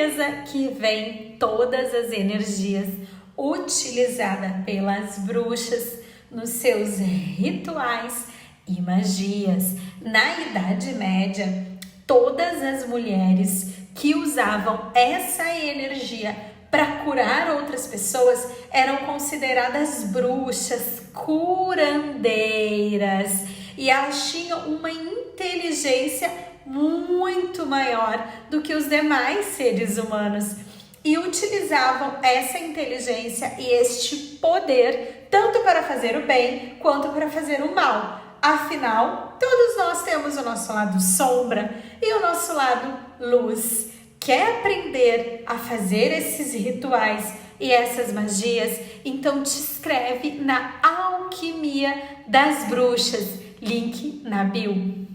natureza que vem todas as energias utilizadas pelas bruxas nos seus rituais e magias. Na Idade Média, todas as mulheres que usavam essa energia para curar outras pessoas eram consideradas bruxas curandeiras e elas tinham uma inteligência muito maior do que os demais seres humanos e utilizavam essa inteligência e este poder tanto para fazer o bem quanto para fazer o mal. Afinal, todos nós temos o nosso lado sombra e o nosso lado luz. Quer aprender a fazer esses rituais e essas magias? Então te inscreve na Alquimia das Bruxas, link na bio.